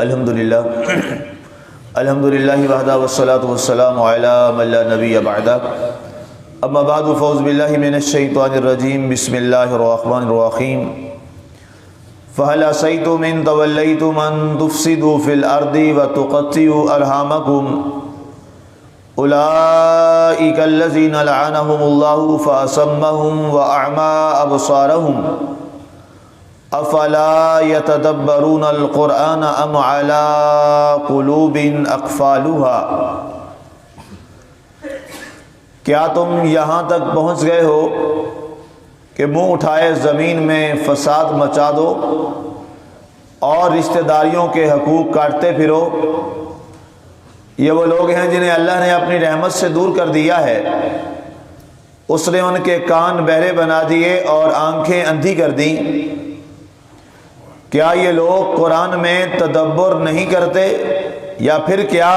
الحمدللہ وحدہ والصلاة والسلام علی من لا نبی بعدہ اما بعد فاعوذ باللہ من الشیطان الرجیم بسم اللہ الرحمن الرحیم فهل عصیتم ان تولیتم ان تفسدوا فی الارض وتقطعوا ارحامکم اولئک الذین لعنهم اللہ فاصمهم واعمی ابصارهم افلا یتدبرون القرآن ام علی قلوب اقفالها، کیا تم یہاں تک پہنچ گئے ہو کہ منہ اٹھائے زمین میں فساد مچا دو اور رشتہ داریوں کے حقوق کاٹتے پھرو؟ یہ وہ لوگ ہیں جنہیں اللہ نے اپنی رحمت سے دور کر دیا ہے، اس نے ان کے کان بہرے بنا دیے اور آنکھیں اندھی کر دیں۔ کیا یہ لوگ قرآن میں تدبر نہیں کرتے یا پھر کیا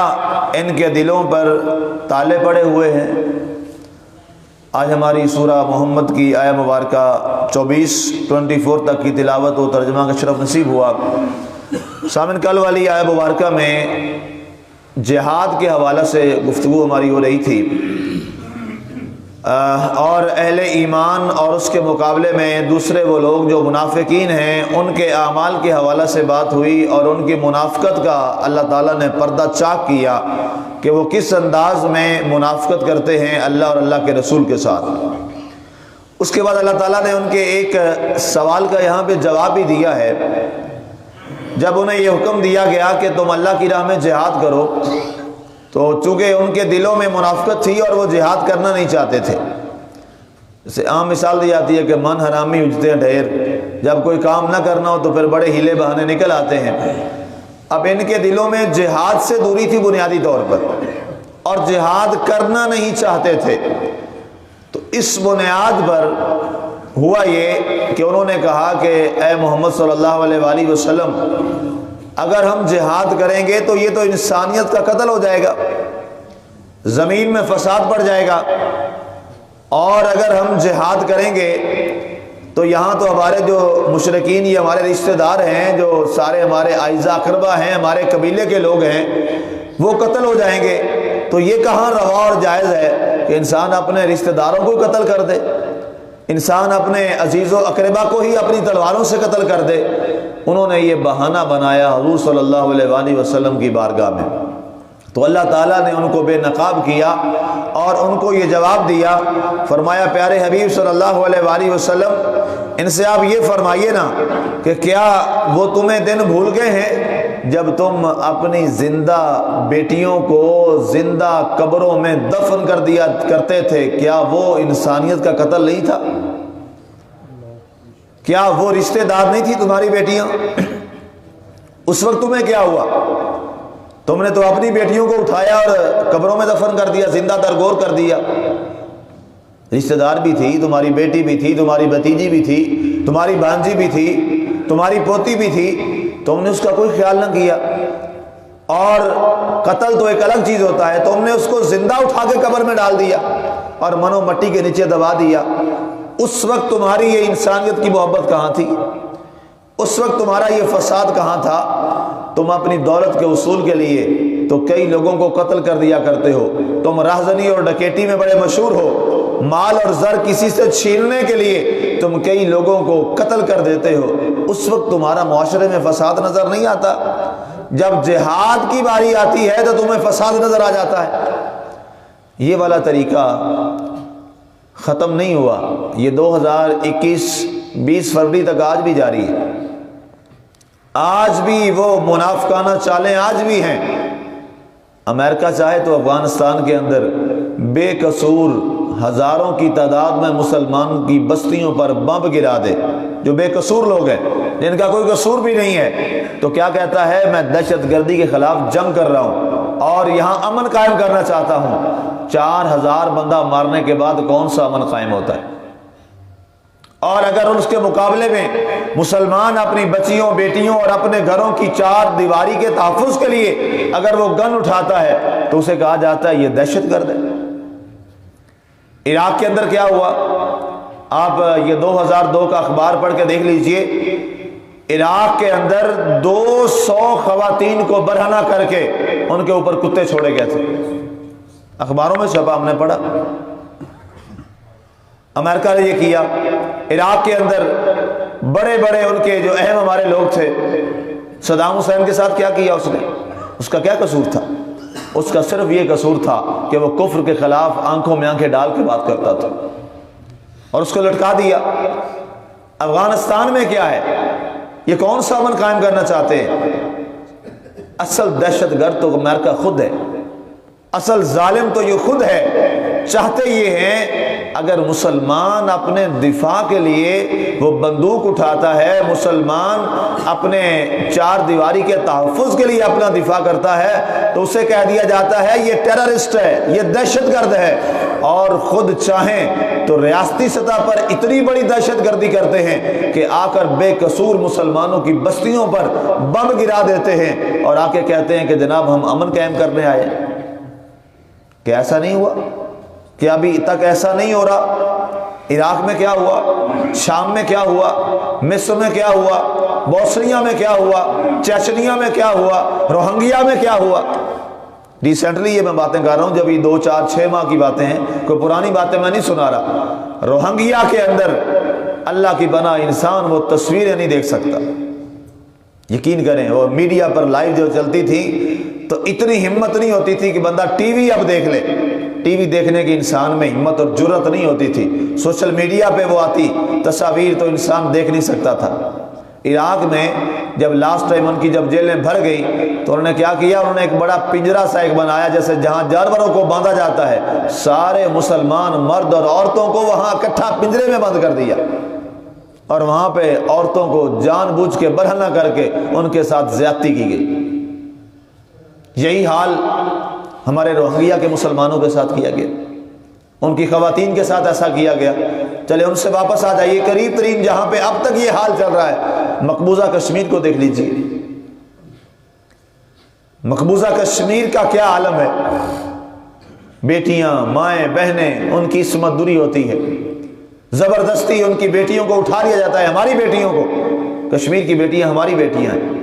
ان کے دلوں پر تالے پڑے ہوئے ہیں؟ آج ہماری سورہ محمد کی آیہ مبارکہ 24 تک کی تلاوت و ترجمہ کا شرف نصیب ہوا۔ سامن کل والی آیہ مبارکہ میں جہاد کے حوالے سے گفتگو ہماری ہو رہی تھی، اور اہل ایمان اور اس کے مقابلے میں دوسرے وہ لوگ جو منافقین ہیں ان کے اعمال کے حوالے سے بات ہوئی، اور ان کی منافقت کا اللہ تعالیٰ نے پردہ چاک کیا کہ وہ کس انداز میں منافقت کرتے ہیں اللہ اور اللہ کے رسول کے ساتھ۔ اس کے بعد اللہ تعالیٰ نے ان کے ایک سوال کا یہاں پہ جواب بھی دیا ہے۔ جب انہیں یہ حکم دیا گیا کہ تم اللہ کی راہ میں جہاد کرو، تو چونکہ ان کے دلوں میں منافقت تھی اور وہ جہاد کرنا نہیں چاہتے تھے۔ جیسے عام مثال دی جاتی ہے کہ من حرامی اجتے ہیں ڈھیر، جب کوئی کام نہ کرنا ہو تو پھر بڑے ہیلے بہانے نکل آتے ہیں۔ اب ان کے دلوں میں جہاد سے دوری تھی بنیادی طور پر، اور جہاد کرنا نہیں چاہتے تھے۔ تو اس بنیاد پر ہوا یہ کہ انہوں نے کہا کہ اے محمد صلی اللہ علیہ وآلہ وسلم، اگر ہم جہاد کریں گے تو یہ تو انسانیت کا قتل ہو جائے گا، زمین میں فساد پڑ جائے گا، اور اگر ہم جہاد کریں گے تو یہاں تو ہمارے جو مشرکین، یہ ہمارے رشتہ دار ہیں، جو سارے ہمارے اعزا اقربا ہیں، ہمارے قبیلے کے لوگ ہیں، وہ قتل ہو جائیں گے۔ تو یہ کہاں روا اور جائز ہے کہ انسان اپنے رشتہ داروں کو قتل کر دے، انسان اپنے عزیز و اقربا کو ہی اپنی تلواروں سے قتل کر دے۔ انہوں نے یہ بہانہ بنایا حضور صلی اللہ علیہ وآلہ وسلم کی بارگاہ میں، تو اللہ تعالیٰ نے ان کو بے نقاب کیا اور ان کو یہ جواب دیا۔ فرمایا پیارے حبیب صلی اللہ علیہ وآلہ وسلم، ان سے آپ یہ فرمائیے نا کہ کیا وہ تمہیں دن بھول گئے ہیں جب تم اپنی زندہ بیٹیوں کو زندہ قبروں میں دفن کر دیا کرتے تھے؟ کیا وہ انسانیت کا قتل نہیں تھا؟ کیا وہ رشتہ دار نہیں تھی تمہاری بیٹیاں؟ اس وقت تمہیں کیا ہوا؟ تم نے تو اپنی بیٹیوں کو اٹھایا اور قبروں میں دفن کر دیا، زندہ درگور کر دیا۔ رشتہ دار بھی تھی، تمہاری بیٹی بھی تھی، تمہاری بھتیجی بھی تھی، تمہاری بھانجی بھی تھی، تمہاری پوتی بھی تھی، تم نے اس کا کوئی خیال نہ کیا۔ اور قتل تو ایک الگ چیز ہوتا ہے، تم نے اس کو زندہ اٹھا کے قبر میں ڈال دیا اور منو مٹی کے نیچے دبا دیا۔ اس وقت تمہاری یہ انسانیت کی محبت کہاں تھی؟ اس وقت تمہارا یہ فساد کہاں تھا؟ تم اپنی دولت کے حصول کے لیے تو کئی لوگوں کو قتل کر دیا کرتے ہو، تم راہزنی اور ڈکیٹی میں بڑے مشہور ہو، مال اور زر کسی سے چھیننے کے لیے تم کئی لوگوں کو قتل کر دیتے ہو۔ اس وقت تمہارا معاشرے میں فساد نظر نہیں آتا؟ جب جہاد کی باری آتی ہے تو تمہیں فساد نظر آ جاتا ہے۔ یہ والا طریقہ ختم نہیں ہوا، یہ 2021 20 فروری تک آج بھی جاری ہے۔ آج بھی وہ منافقانہ چالیں آج بھی ہیں۔ امریکہ چاہے تو افغانستان کے اندر بے قصور ہزاروں کی تعداد میں مسلمان کی بستیوں پر بم گرا دے، جو بے قصور لوگ ہیں، جن کا کوئی قصور بھی نہیں ہے، تو کیا کہتا ہے میں دہشت گردی کے خلاف جنگ کر رہا ہوں اور یہاں امن قائم کرنا چاہتا ہوں۔ 4000 بندہ مارنے کے بعد کون سا امن قائم ہوتا ہے؟ اور اگر اس کے مقابلے میں مسلمان اپنی بچیوں، بیٹیوں اور اپنے گھروں کی چار دیواری کے تحفظ کے لیے اگر وہ گن اٹھاتا ہے تو اسے کہا جاتا ہے یہ دہشت گرد ہے۔ عراق کے اندر کیا ہوا؟ آپ یہ 2002 کا اخبار پڑھ کے دیکھ لیجئے عراق کے اندر 200 خواتین کو برہنہ کر کے ان کے اوپر کتے چھوڑے گئے تھے، اخباروں میں چھپا، ہم نے پڑھا۔ امریکہ نے یہ کیا۔ عراق کے اندر بڑے بڑے ان کے جو اہم ہمارے لوگ تھے، صدام حسین کے ساتھ کیا کیا اس نے؟ اس کا کیا قصور تھا؟ اس کا صرف یہ قصور تھا کہ وہ کفر کے خلاف آنکھوں میں آنکھیں ڈال کے بات کرتا تھا، اور اس کو لٹکا دیا۔ افغانستان میں کیا ہے؟ یہ کون سا امن قائم کرنا چاہتے ہیں؟ اصل دہشت گرد تو امریکہ خود ہے، اصل ظالم تو یہ خود ہے۔ چاہتے یہ ہیں اگر مسلمان اپنے دفاع کے لیے وہ بندوق اٹھاتا ہے، مسلمان اپنے چار دیواری کے تحفظ کے لیے اپنا دفاع کرتا ہے، تو اسے کہہ دیا جاتا ہے یہ ٹیررسٹ ہے، یہ دہشت گرد ہے۔ اور خود چاہیں تو ریاستی سطح پر اتنی بڑی دہشت گردی کرتے ہیں کہ آ کر بے قصور مسلمانوں کی بستیوں پر بم گرا دیتے ہیں، اور آ کے کہتے ہیں کہ جناب ہم امن قائم کرنے آئے ہیں۔ کہ ایسا نہیں ہوا؟ کیا ابھی تک ایسا نہیں ہو رہا؟ عراق میں کیا ہوا؟ شام میں کیا ہوا؟ مصر میں کیا ہوا؟ بوسنیا میں کیا ہوا؟ چیچنیا میں کیا ہوا؟ روہنگیا میں کیا ہوا؟ ریسنٹلی یہ میں باتیں کر رہا ہوں، جب یہ 2 4 6 ماہ کی باتیں ہیں، کوئی پرانی باتیں میں نہیں سنا رہا۔ روہنگیا کے اندر اللہ کی بنا انسان وہ تصویریں نہیں دیکھ سکتا۔ یقین کریں، وہ میڈیا پر لائیو جو چلتی تھی تو اتنی ہمت نہیں ہوتی تھی کہ بندہ ٹی وی اب دیکھ لے۔ ٹی وی دیکھنے کی انسان میں ہمت اور جرت نہیں ہوتی تھی۔ سوشل میڈیا پہ وہ آتی تصاویر تو انسان دیکھ نہیں سکتا تھا۔ عراق میں جب لاسٹ ٹائم ان کی جب جیلیں بھر گئی تو انہوں نے کیا کیا؟ انہوں نے ایک بڑا پنجرا سا ایک بنایا، جیسے جہاں جانوروں کو باندھا جاتا ہے، سارے مسلمان مرد اور عورتوں کو وہاں اکٹھا پنجرے میں بند کر دیا، اور وہاں پہ عورتوں کو جان بوجھ کے برہنہ کر کے ان کے ساتھ زیادتی کی گئی۔ یہی حال ہمارے روہنگیا کے مسلمانوں کے ساتھ کیا گیا، ان کی خواتین کے ساتھ ایسا کیا گیا۔ چلے ان سے واپس آ جائیے، قریب ترین جہاں پہ اب تک یہ حال چل رہا ہے، مقبوضہ کشمیر کو دیکھ لیجیے۔ مقبوضہ کشمیر کا کیا عالم ہے؟ بیٹیاں، مائیں، بہنیں، ان کی عصمت دوری ہوتی ہے، زبردستی ان کی بیٹیوں کو اٹھا لیا جاتا ہے۔ ہماری بیٹیوں کو، کشمیر کی بیٹیاں ہماری بیٹیاں ہیں،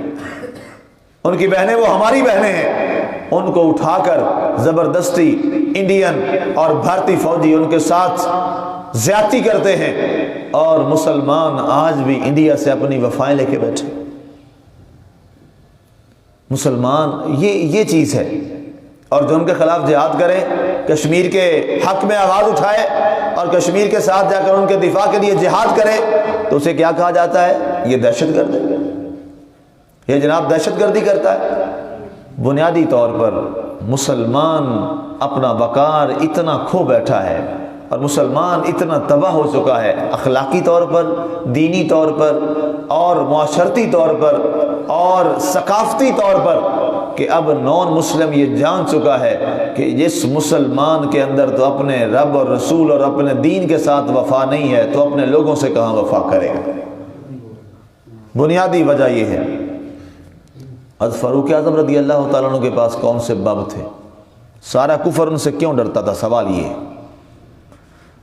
ان کی بہنیں وہ ہماری بہنیں ہیں، ان کو اٹھا کر زبردستی انڈین اور بھارتی فوجی ان کے ساتھ زیادتی کرتے ہیں، اور مسلمان آج بھی انڈیا سے اپنی وفائیں لے کے بیٹھے۔ مسلمان یہ چیز ہے، اور جو ان کے خلاف جہاد کرے، کشمیر کے حق میں آواز اٹھائے اور کشمیر کے ساتھ جا کر ان کے دفاع کے لیے جہاد کرے، تو اسے کیا کہا جاتا ہے؟ یہ دہشت گرد ہے، یہ جناب دہشت گردی کرتا ہے۔ بنیادی طور پر مسلمان اپنا وقار اتنا کھو بیٹھا ہے، اور مسلمان اتنا تباہ ہو چکا ہے اخلاقی طور پر، دینی طور پر، اور معاشرتی طور پر، اور ثقافتی طور پر، کہ اب نان مسلم یہ جان چکا ہے کہ جس مسلمان کے اندر تو اپنے رب اور رسول اور اپنے دین کے ساتھ وفا نہیں ہے، تو اپنے لوگوں سے کہاں وفا کرے گا۔ بنیادی وجہ یہ ہے۔ حضرت فاروق اعظم رضی اللہ تعالیٰ عنہ کے پاس کون سے باب تھے؟ سارا کفر ان سے کیوں ڈرتا تھا؟ سوال یہ ہے۔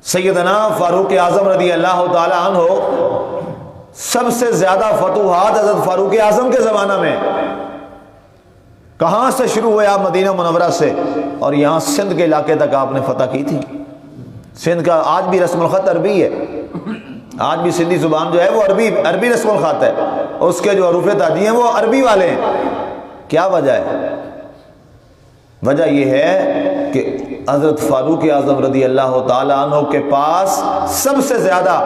سیدنا فاروق اعظم رضی اللہ تعالیٰ عنہ، سب سے زیادہ فتوحات حضرت فاروق اعظم کے زمانہ میں کہاں سے شروع ہوئے؟ آپ مدینہ منورہ سے، اور یہاں سندھ کے علاقے تک آپ نے فتح کی تھی۔ سندھ کا آج بھی رسم الخط عربی ہے، آج بھی سندھی زبان جو ہے وہ عربی رسم الخط ہے، اس کے جو حروف تہجی ہیں وہ عربی والے ہیں۔ کیا وجہ ہے؟ وجہ یہ ہے کہ حضرت فاروق اعظم رضی اللہ تعالیٰ عنہ کے پاس سب سے زیادہ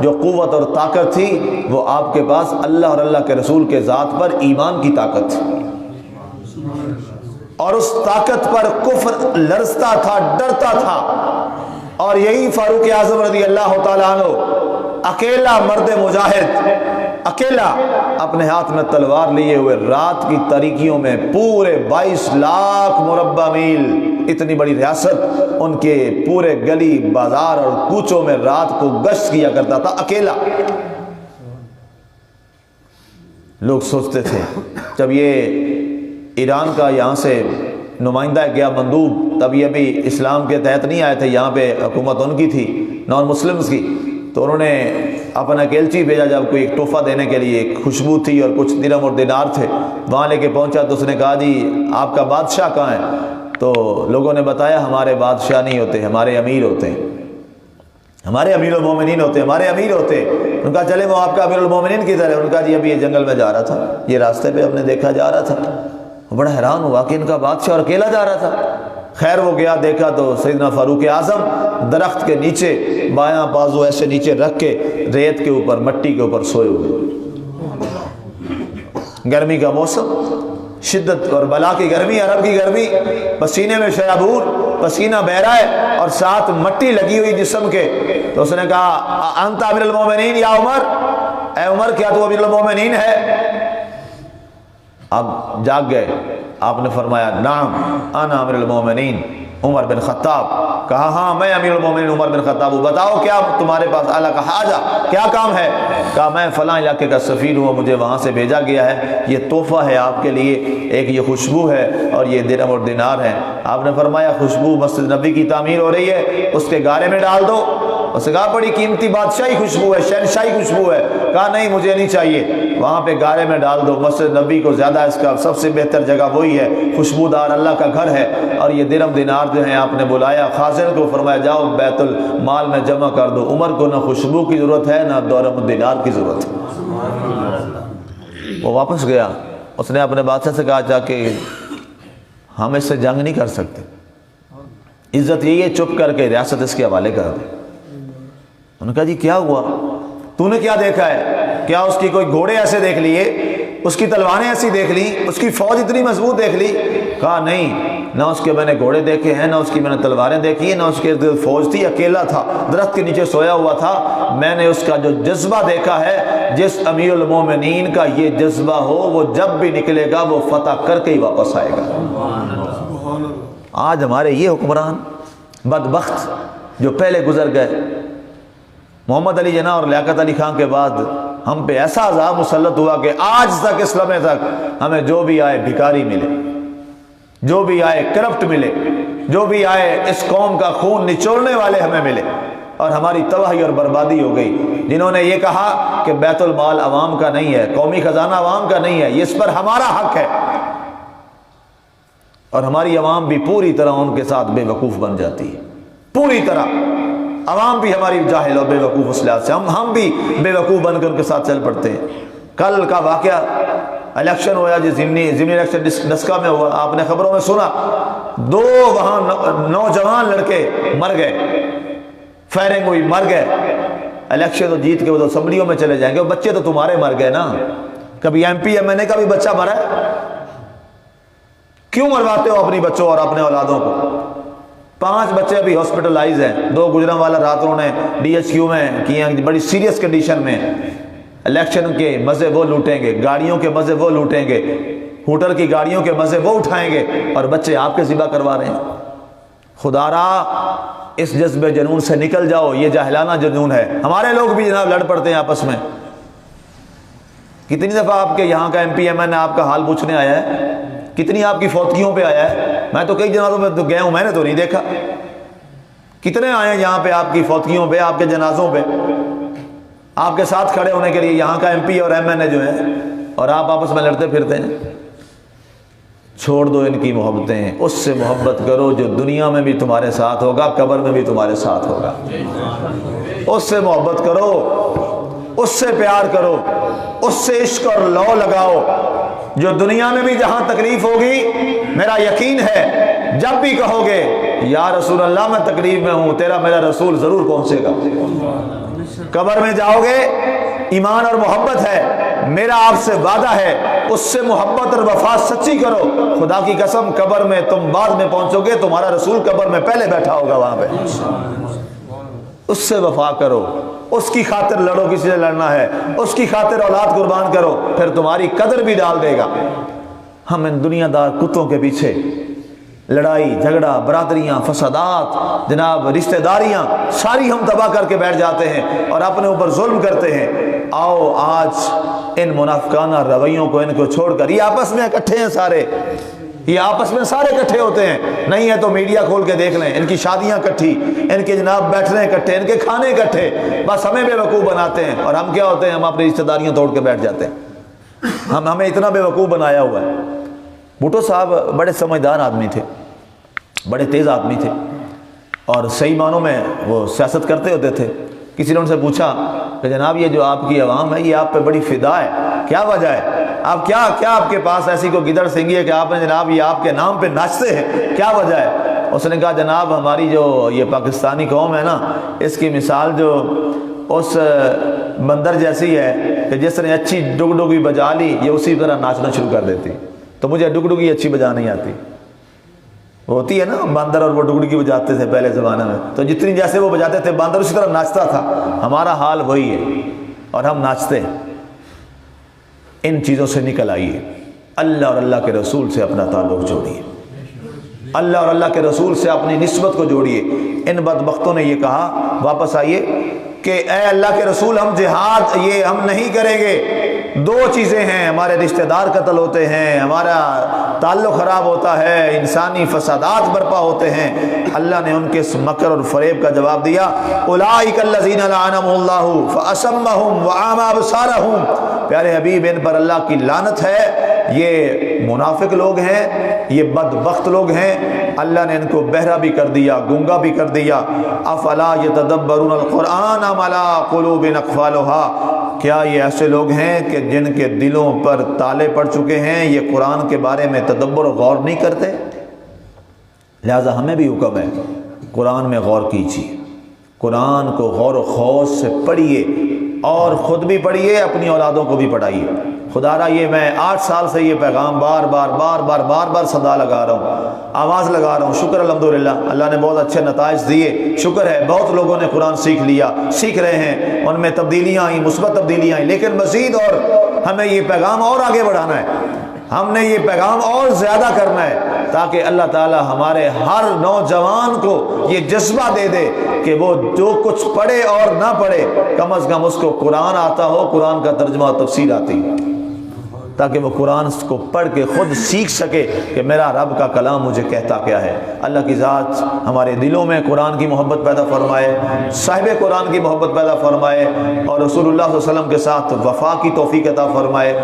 جو قوت اور طاقت تھی وہ آپ کے پاس اللہ اور اللہ کے رسول کے ذات پر ایمان کی طاقت تھی، اور اس طاقت پر کفر لرزتا تھا، ڈرتا تھا۔ اور یہی فاروق اعظم رضی اللہ تعالیٰ عنہ اکیلا مرد مجاہد، اکیلا اپنے ہاتھ میں تلوار لیے ہوئے رات کی تاریکیوں میں پورے 22 لاکھ مربع میل، اتنی بڑی ریاست، ان کے پورے گلی بازار اور کوچوں میں رات کو گشت کیا کرتا تھا اکیلا۔ لوگ سوچتے تھے، جب یہ ایران کا یہاں سے نمائندہ گیا مندوب، تب یہ ابھی اسلام کے تحت نہیں آئے تھے، یہاں پہ حکومت ان کی تھی، نان مسلمز کی، تو انہوں نے اپنا کیلچی بھیجا جب کوئی ایک تحفہ دینے کے لیے، ایک خوشبو تھی اور کچھ درہم اور دینار تھے، وہاں لے کے پہنچا تو اس نے کہا جی آپ کا بادشاہ کہاں ہے؟ تو لوگوں نے بتایا ہمارے بادشاہ نہیں ہوتے، ہمارے امیر ہوتے ہیں، ہمارے امیر المومنین ہوتے ہیں، ہمارے امیر ہوتے ہیں۔ ان کا چلے وہ آپ کا امیر المومنین کدھر ہے؟ ان کا جی ابھی یہ جنگل میں جا رہا تھا، یہ راستے پہ ہم نے دیکھا جا رہا تھا۔ بڑا حیران ہوا کہ ان کا بادشاہ اور اکیلا جا رہا تھا۔ خیر وہ گیا، دیکھا تو سیدنا فاروق اعظم درخت کے نیچے بایاں بازو ایسے نیچے رکھ کے ریت کے اوپر، مٹی کے اوپر سوئے ہوئے۔ گرمی کا موسم، شدت اور بلا کی گرمی، عرب کی گرمی، پسینے میں شیابور، پسینہ بہ رہا ہے اور ساتھ مٹی لگی ہوئی جسم کے۔ تو اس نے کہا انت امیر المومنین یا عمر، اے عمر کیا تو امیر المومنین ہے؟ اب جاگ گئے۔ آپ نے فرمایا نعم انا امیر المومنین عمر بن خطاب۔ کہا ہاں میں امیر المومنین عمر بن خطاب ہوں، بتاؤ کیا تمہارے پاس اعلیٰ کا حاجہ، کیا کام ہے؟ کہا میں فلاں علاقے کا سفیر ہوں، مجھے وہاں سے بھیجا گیا ہے، یہ تحفہ ہے آپ کے لیے، ایک یہ خوشبو ہے اور یہ درہم اور دینار ہے۔ آپ نے فرمایا خوشبو مسجد نبی کی تعمیر ہو رہی ہے، اس کے گارے میں ڈال دو۔ اس نے کہا بڑی قیمتی بادشاہی خوشبو ہے، شہنشاہی خوشبو ہے۔ کہا نہیں مجھے نہیں چاہیے، وہاں پہ گارے میں ڈال دو، مسجد نبی کو زیادہ اس کا سب سے بہتر جگہ وہی ہے، خوشبودار اللہ کا گھر ہے۔ اور یہ درہم دینار جو ہیں آپ نے بلایا خازن کو، فرمایا جاؤ بیت المال میں جمع کر دو۔ عمر کو نہ خوشبو کی ضرورت ہے نہ درہم دینار کی ضرورت ہے۔ وہ واپس گیا، اس نے اپنے بادشاہ سے کہا جا کہ ہم اس سے جنگ نہیں کر سکتے، عزت یہی ہے چپ کر کے ریاست اس کے حوالے کر دے۔ انہوں نے کہا جی کیا ہوا؟ تو نے کیا دیکھا ہے؟ کیا اس کی کوئی گھوڑے ایسے دیکھ لیے، اس کی تلواریں ایسی دیکھ لی، اس کی فوج اتنی مضبوط دیکھ لی؟ کہا نہیں، نہ اس کے میں نے گھوڑے دیکھے ہیں، نہ اس کی میں نے تلواریں دیکھی ہیں، نہ اس کے فوج تھی، اکیلا تھا، درخت کے نیچے سویا ہوا تھا۔ میں نے اس کا جو جذبہ دیکھا ہے، جس امیر المومنین کا یہ جذبہ ہو وہ جب بھی نکلے گا وہ فتح کر کے ہی واپس آئے گا۔ آج ہمارے یہ حکمران بدبخت جو پہلے گزر گئے، محمد علی جناح اور لیاقت علی خان کے بعد ہم پہ ایسا عذاب مسلط ہوا کہ آج تک اس لمحے تک ہمیں جو بھی آئے بھکاری ملے، جو بھی آئے کرپٹ ملے، جو بھی آئے اس قوم کا خون نچوڑنے والے ہمیں ملے، اور ہماری تباہی اور بربادی ہو گئی۔ جنہوں نے یہ کہا کہ بیت المال عوام کا نہیں ہے، قومی خزانہ عوام کا نہیں ہے، یہ اس پر ہمارا حق ہے، اور ہماری عوام بھی پوری طرح ان کے ساتھ بے وقوف بن جاتی ہے، پوری طرح عوام بھی ہماری جاہل اور بے وقوف اس لحاظ سے ہم بھی بے وقوف بن کر ان کے ساتھ چل پڑتے ہیں۔ کل کا واقعہ الیکشن ہوا جی، ضمنی الیکشن ڈسکا میں ہوا، آپ نے خبروں میں سنا، 2 وہاں نوجوان لڑکے مر گئے، فائرنگ ہوئی، مر گئے۔ الیکشن تو جیت کے وہ تو اسمبلیوں میں چلے جائیں گے، بچے تو تمہارے مر گئے نا، کبھی ایم پی ایم این اے کا بھی بچہ مرا ہے؟ کیوں مرواتے ہو اپنی بچوں اور اپنے اولادوں کو؟ 5 بچے ابھی ہاسپٹلائز ہیں، 2 گجرانوالہ رات انہوں نے ڈی ایچ کیو میں کیے ہیں، بڑی سیریس کنڈیشن میں۔ الیکشن کے مزے وہ لوٹیں گے، گاڑیوں کے مزے وہ لوٹیں گے، ہوٹل کی گاڑیوں کے مزے وہ اٹھائیں گے، اور بچے آپ کے ذبح کروا رہے ہیں۔ خدا را اس جذبے جنون سے نکل جاؤ، یہ جاہلانہ جنون ہے۔ ہمارے لوگ بھی جناب لڑ پڑتے ہیں آپس میں۔ کتنی دفعہ آپ کے یہاں کا ایم پی ایم این آپ کا حال پوچھنے آیا ہے، کتنی آپ کی فوتگیوں پہ آیا ہے؟ میں تو کئی جنازوں میں تو گیا ہوں، میں نے تو نہیں دیکھا۔ کتنے آئے ہیں یہاں پہ آپ کی فوتگیوں پہ، آپ کے جنازوں پہ، آپ کے ساتھ کھڑے ہونے کے لیے یہاں کا ایم پی اور ایم این اے جو ہیں، اور آپ آپس میں لڑتے پھرتے ہیں۔ چھوڑ دو ان کی محبتیں، اس سے محبت کرو جو دنیا میں بھی تمہارے ساتھ ہوگا، قبر میں بھی تمہارے ساتھ ہوگا۔ اس سے محبت کرو، اس سے پیار کرو، اس سے عشق اور لو لگاؤ، جو دنیا میں بھی جہاں تکلیف ہوگی، میرا یقین ہے جب بھی کہو گے یا رسول اللہ میں تکلیف میں ہوں، تیرا میرا رسول ضرور پہنچے گا۔ قبر میں جاؤ گے، ایمان اور محبت ہے، میرا آپ سے وعدہ ہے، اس سے محبت اور وفا سچی کرو، خدا کی قسم قبر میں تم بعد میں پہنچو گے، تمہارا رسول قبر میں پہلے بیٹھا ہوگا وہاں پہ۔ اس سے وفا کرو، اس کی خاطر لڑو، کسی سے لڑنا ہے، اس کی خاطر اولاد قربان کرو، پھر تمہاری قدر بھی ڈال دے گا۔ ہم ان دنیا دار کتوں کے پیچھے لڑائی جھگڑا، برادریاں، فسادات، جناب رشتہ داریاں ساری ہم تباہ کر کے بیٹھ جاتے ہیں اور اپنے اوپر ظلم کرتے ہیں۔ آؤ آج ان منافقانہ رویوں کو ان کو چھوڑ کر، یہ آپس میں اکٹھے ہیں سارے، یہ آپس میں سارے اکٹھے ہوتے ہیں، نہیں ہے تو میڈیا کھول کے دیکھ لیں، ان کی شادیاں اکٹھی، ان کے جناب بیٹھنے اکٹھے، ان کے کھانے اکٹھے، بس ہمیں بے وقوف بناتے ہیں۔ اور ہم کیا ہوتے ہیں؟ ہم اپنی رشتہ داریاں توڑ کے بیٹھ جاتے ہیں۔ ہمیں اتنا بے وقوف بنایا ہوا ہے۔ بھٹو صاحب بڑے سمجھدار آدمی تھے، بڑے تیز آدمی تھے، اور صحیح معنوں میں وہ سیاست کرتے ہوتے تھے۔ کسی نے ان سے پوچھا کہ جناب یہ جو آپ کی عوام ہے یہ آپ پہ بڑی فدا ہے، کیا وجہ ہے؟ آپ کیا آپ کے پاس ایسی کوئی گدڑ سنگھی ہے کہ آپ نے جناب یہ آپ کے نام پہ ناچتے ہیں، کیا وجہ ہے؟ اس نے کہا جناب ہماری جو یہ پاکستانی قوم ہے نا، اس کی مثال جو اس بندر جیسی ہے کہ جس نے اچھی ڈگ ڈگی بجا لی، یہ اسی طرح ناچنا شروع کر دیتی۔ تو مجھے ڈگ ڈگی اچھی بجا نہیں آتی، ہوتی ہے نا باندر، اور وہ ڈگڈگی بجاتے تھے پہلے زمانے میں، تو جتنی جیسے وہ بجاتے تھے باندر اسی طرح ناچتا تھا۔ ہمارا حال وہی ہے اور ہم ناچتے ہیں۔ ان چیزوں سے نکل آئیے، اللہ اور اللہ کے رسول سے اپنا تعلق جوڑیے، اللہ اور اللہ کے رسول سے اپنی نسبت کو جوڑیے۔ ان بدبختوں نے یہ کہا، واپس آئیے کہ اے اللہ کے رسول ہم جہاد یہ ہم نہیں کریں گے۔ دو چیزیں ہیں، ہمارے رشتہ دار قتل ہوتے ہیں، ہمارا تعلق خراب ہوتا ہے، انسانی فسادات برپا ہوتے ہیں۔ اللہ نے ان کے اس مکر اور فریب کا جواب دیا، اولئک الذین لعنهم اللہ فاصمهم واعمی ابصارهم۔ پیارے حبیب ان پر اللہ کی لعنت ہے، یہ منافق لوگ ہیں، یہ بدبخت لوگ ہیں، اللہ نے ان کو بہرا بھی کر دیا، گونگا بھی کر دیا۔ افلا یتدبرون القرآن ام علی قلوب اقفالها۔ کیا یہ ایسے لوگ ہیں کہ جن کے دلوں پر تالے پڑ چکے ہیں، یہ قرآن کے بارے میں تدبر و غور نہیں کرتے؟ لہذا ہمیں بھی حکم ہے قرآن میں غور کیجیے، قرآن کو غور و خوض سے پڑھیے، اور خود بھی پڑھیے، اپنی اولادوں کو بھی پڑھائیے۔ خدا را یہ میں 8 سال سے یہ پیغام بار بار صدا لگا رہا ہوں، آواز لگا رہا ہوں۔ شکر الحمدللہ اللہ نے بہت اچھے نتائج دیے، شکر ہے بہت لوگوں نے قرآن سیکھ لیا، سیکھ رہے ہیں، ان میں تبدیلیاں آئیں، مثبت تبدیلیاں آئیں، لیکن مزید اور ہمیں یہ پیغام اور آگے بڑھانا ہے، ہم نے یہ پیغام اور زیادہ کرنا ہے، تاکہ اللہ تعالی ہمارے ہر نوجوان کو یہ جذبہ دے دے کہ وہ جو کچھ پڑھے اور نہ پڑھے، کم از کم اس کو قرآن آتا ہو، قرآن کا ترجمہ و تفسیر آتی، تاکہ وہ قرآن کو پڑھ کے خود سیکھ سکے کہ میرا رب کا کلام مجھے کہتا کیا ہے۔ اللہ کی ذات ہمارے دلوں میں قرآن کی محبت پیدا فرمائے، صاحب قرآن کی محبت پیدا فرمائے، اور رسول اللہ صلی اللہ علیہ وسلم کے ساتھ وفا کی توفیق عطا فرمائے۔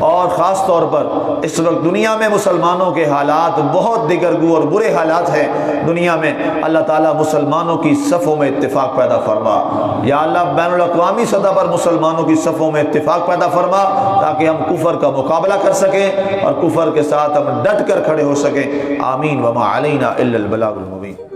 اور خاص طور پر اس وقت دنیا میں مسلمانوں کے حالات بہت دیگرگو اور برے حالات ہیں دنیا میں، اللہ تعالیٰ مسلمانوں کی صفوں میں اتفاق پیدا فرما۔ یا اللہ بین الاقوامی سطح پر مسلمانوں کی صفوں میں اتفاق پیدا فرما، تاکہ ہم کفر کا مقابلہ کر سکیں اور کفر کے ساتھ ہم ڈٹ کر کھڑے ہو سکیں۔ آمین۔ وما علینا الا البلاغ المبین۔